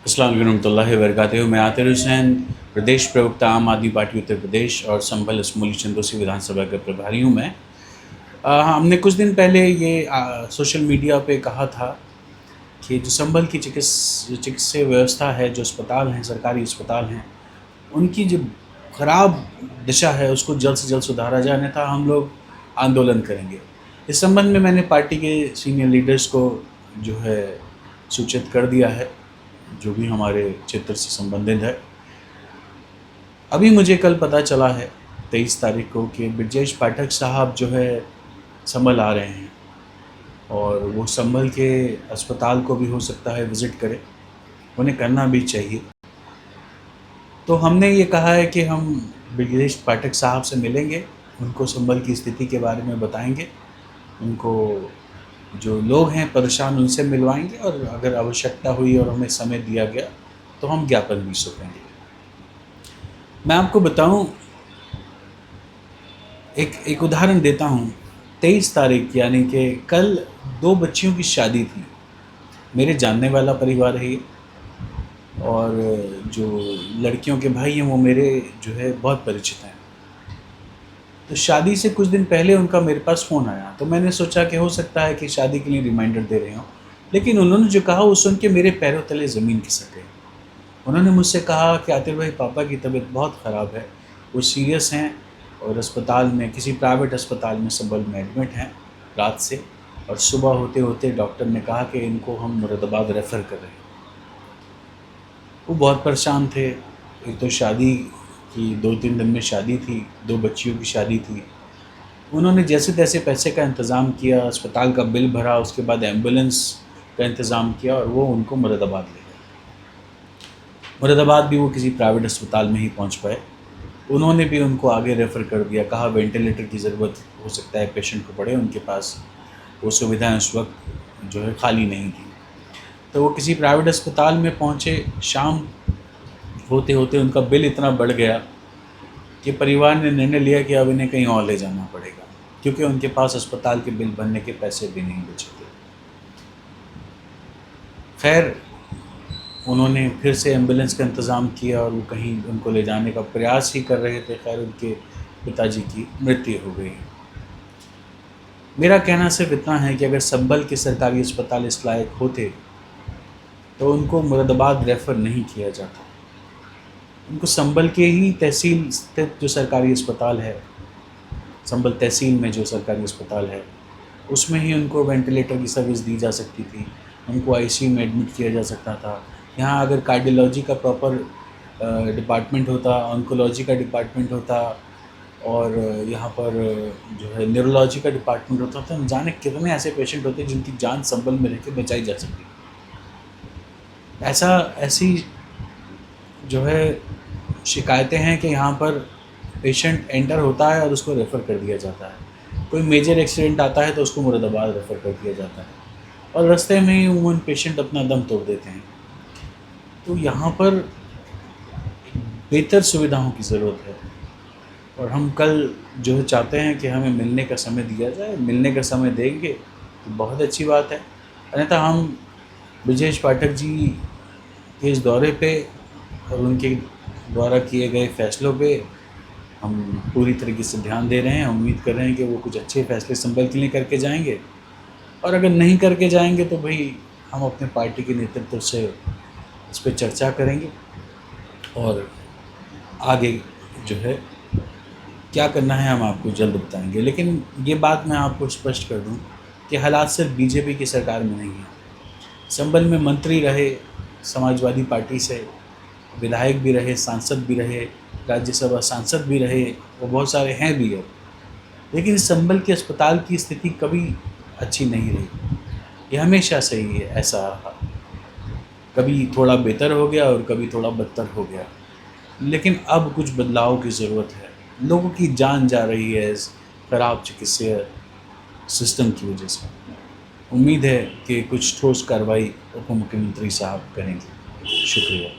अस्सलाम वालेकुम रहमतुल्लाहि व बरकातहू। मैं आतिर हुसैन, प्रदेश प्रवक्ता आम आदमी पार्टी उत्तर प्रदेश और संभल असमूली चंदोसी विधानसभा का प्रभारी हूँ मैं। हमने कुछ दिन पहले ये सोशल मीडिया पे कहा था कि जो संभल की चिकित्सीय व्यवस्था है, जो अस्पताल हैं, सरकारी अस्पताल हैं, उनकी जो ख़राब दिशा है उसको जल्द से जल्द सुधारा जाए, अन्यथा हम लोग आंदोलन करेंगे। इस संबंध में मैंने पार्टी के सीनियर लीडर्स को जो है सूचित कर दिया है, जो भी हमारे क्षेत्र से संबंधित है। अभी मुझे कल पता चला है 23 तारीख को कि ब्रजेश पाठक साहब जो है संभल आ रहे हैं और वो संभल के अस्पताल को भी हो सकता है विज़िट करें, उन्हें करना भी चाहिए। तो हमने ये कहा है कि हम ब्रजेश पाठक साहब से मिलेंगे, उनको संभल की स्थिति के बारे में बताएंगे, उनको जो लोग हैं परेशान उनसे मिलवाएंगे और अगर आवश्यकता हुई और हमें समय दिया गया तो हम ज्ञापन भी सौंपेंगे। मैं आपको बताऊं, एक उदाहरण देता हूं। 23 तारीख यानी कि कल 2 बच्चियों की शादी थी। मेरे जानने वाला परिवार है ये, और जो लड़कियों के भाई हैं वो मेरे जो है बहुत परिचित हैं। तो शादी से कुछ दिन पहले उनका मेरे पास फ़ोन आया, तो मैंने सोचा कि हो सकता है कि शादी के लिए रिमाइंडर दे रहे हों। लेकिन उन्होंने जो कहा वो सुन के मेरे पैरों तले ज़मीन खिसक गई। उन्होंने मुझसे कहा कि आतिर भाई, पापा की तबीयत बहुत ख़राब है, वो सीरियस हैं और अस्पताल में, किसी प्राइवेट अस्पताल में संभल में एडमिट हैं रात से, और सुबह होते होते डॉक्टर ने कहा कि इनको हम मुरादाबाद रेफ़र कर रहे हैं। वो बहुत परेशान थे। एक तो शादी की 2-3 दिन में शादी थी, 2 बच्चियों की शादी थी। उन्होंने जैसे तैसे पैसे का इंतज़ाम किया, अस्पताल का बिल भरा, उसके बाद एम्बुलेंस का इंतज़ाम किया और वो उनको मुरादाबाद ले गए। मुरादाबाद भी वो किसी प्राइवेट अस्पताल में ही पहुंच पाए। उन्होंने भी उनको आगे रेफ़र कर दिया, कहा वेंटिलेटर की ज़रूरत हो सकता है पेशेंट को पड़े, उनके पास वो सुविधाएं उस वक्त जो है खाली नहीं थी। तो वो किसी प्राइवेट अस्पताल में पहुँचे। शाम होते होते उनका बिल इतना बढ़ गया कि परिवार ने निर्णय लिया कि अब इन्हें कहीं और ले जाना पड़ेगा, क्योंकि उनके पास अस्पताल के बिल भरने के पैसे भी नहीं बचे थे। खैर, उन्होंने फिर से एम्बुलेंस का इंतज़ाम किया और वो कहीं उनको ले जाने का प्रयास ही कर रहे थे। खैर, उनके पिताजी की मृत्यु हो गई। मेरा कहना सिर्फ इतना है कि अगर संभल के सरकारी अस्पताल इस लायक होते तो उनको मुरादाबाद रेफ़र नहीं किया जाता। उनको संभल के ही तहसील स्थित जो सरकारी अस्पताल है, संभल तहसील में जो सरकारी अस्पताल है, उसमें ही उनको वेंटिलेटर की सर्विस दी जा सकती थी, उनको आईसीयू में एडमिट किया जा सकता था। यहाँ अगर कार्डियोलॉजी का प्रॉपर डिपार्टमेंट होता, ऑन्कोलॉजी का डिपार्टमेंट होता और यहाँ पर जो है न्यूरोलॉजी का डिपार्टमेंट होता, तो न जाने कितने ऐसे पेशेंट होते जिनकी जान संभल में रह के बचाई जा सकती। ऐसी जो है शिकायतें हैं कि यहाँ पर पेशेंट एंटर होता है और उसको रेफ़र कर दिया जाता है। कोई मेजर एक्सीडेंट आता है तो उसको मुरादाबाद रेफ़र कर दिया जाता है और रास्ते में ही उन पेशेंट अपना दम तोड़ देते हैं। तो यहाँ पर बेहतर सुविधाओं की ज़रूरत है और हम कल जो है चाहते हैं कि हमें मिलने का समय दिया जाए। मिलने का समय देंगे तो बहुत अच्छी बात है, अन्यथा हम ब्रजेश पाठक जी के इस दौरे पे और उनके द्वारा किए गए फ़ैसलों पे हम पूरी तरीके से ध्यान दे रहे हैं। हम उम्मीद कर रहे हैं कि वो कुछ अच्छे फ़ैसले संभल के लिए करके जाएंगे, और अगर नहीं करके जाएंगे तो भाई हम अपने पार्टी के नेतृत्व से इस पर चर्चा करेंगे और आगे जो है क्या करना है हम आपको जल्द बताएंगे। लेकिन ये बात मैं आपको स्पष्ट कर दूं कि हालात सिर्फ बीजेपी की सरकार में नहीं है। संभल में मंत्री रहे समाजवादी पार्टी से, विधायक भी रहे, सांसद भी रहे, राज्यसभा सांसद भी रहे, वो बहुत सारे हैं भी अब, लेकिन संभल के अस्पताल की स्थिति कभी अच्छी नहीं रही। ये हमेशा से ही ऐसा रहा, कभी थोड़ा बेहतर हो गया और कभी थोड़ा बदतर हो गया। लेकिन अब कुछ बदलाव की ज़रूरत है। लोगों की जान जा रही है इस खराब चिकित्सीय सिस्टम की वजह से। उम्मीद है कि कुछ ठोस कार्रवाई उप मुख्यमंत्री साहब करेंगे। शुक्रिया।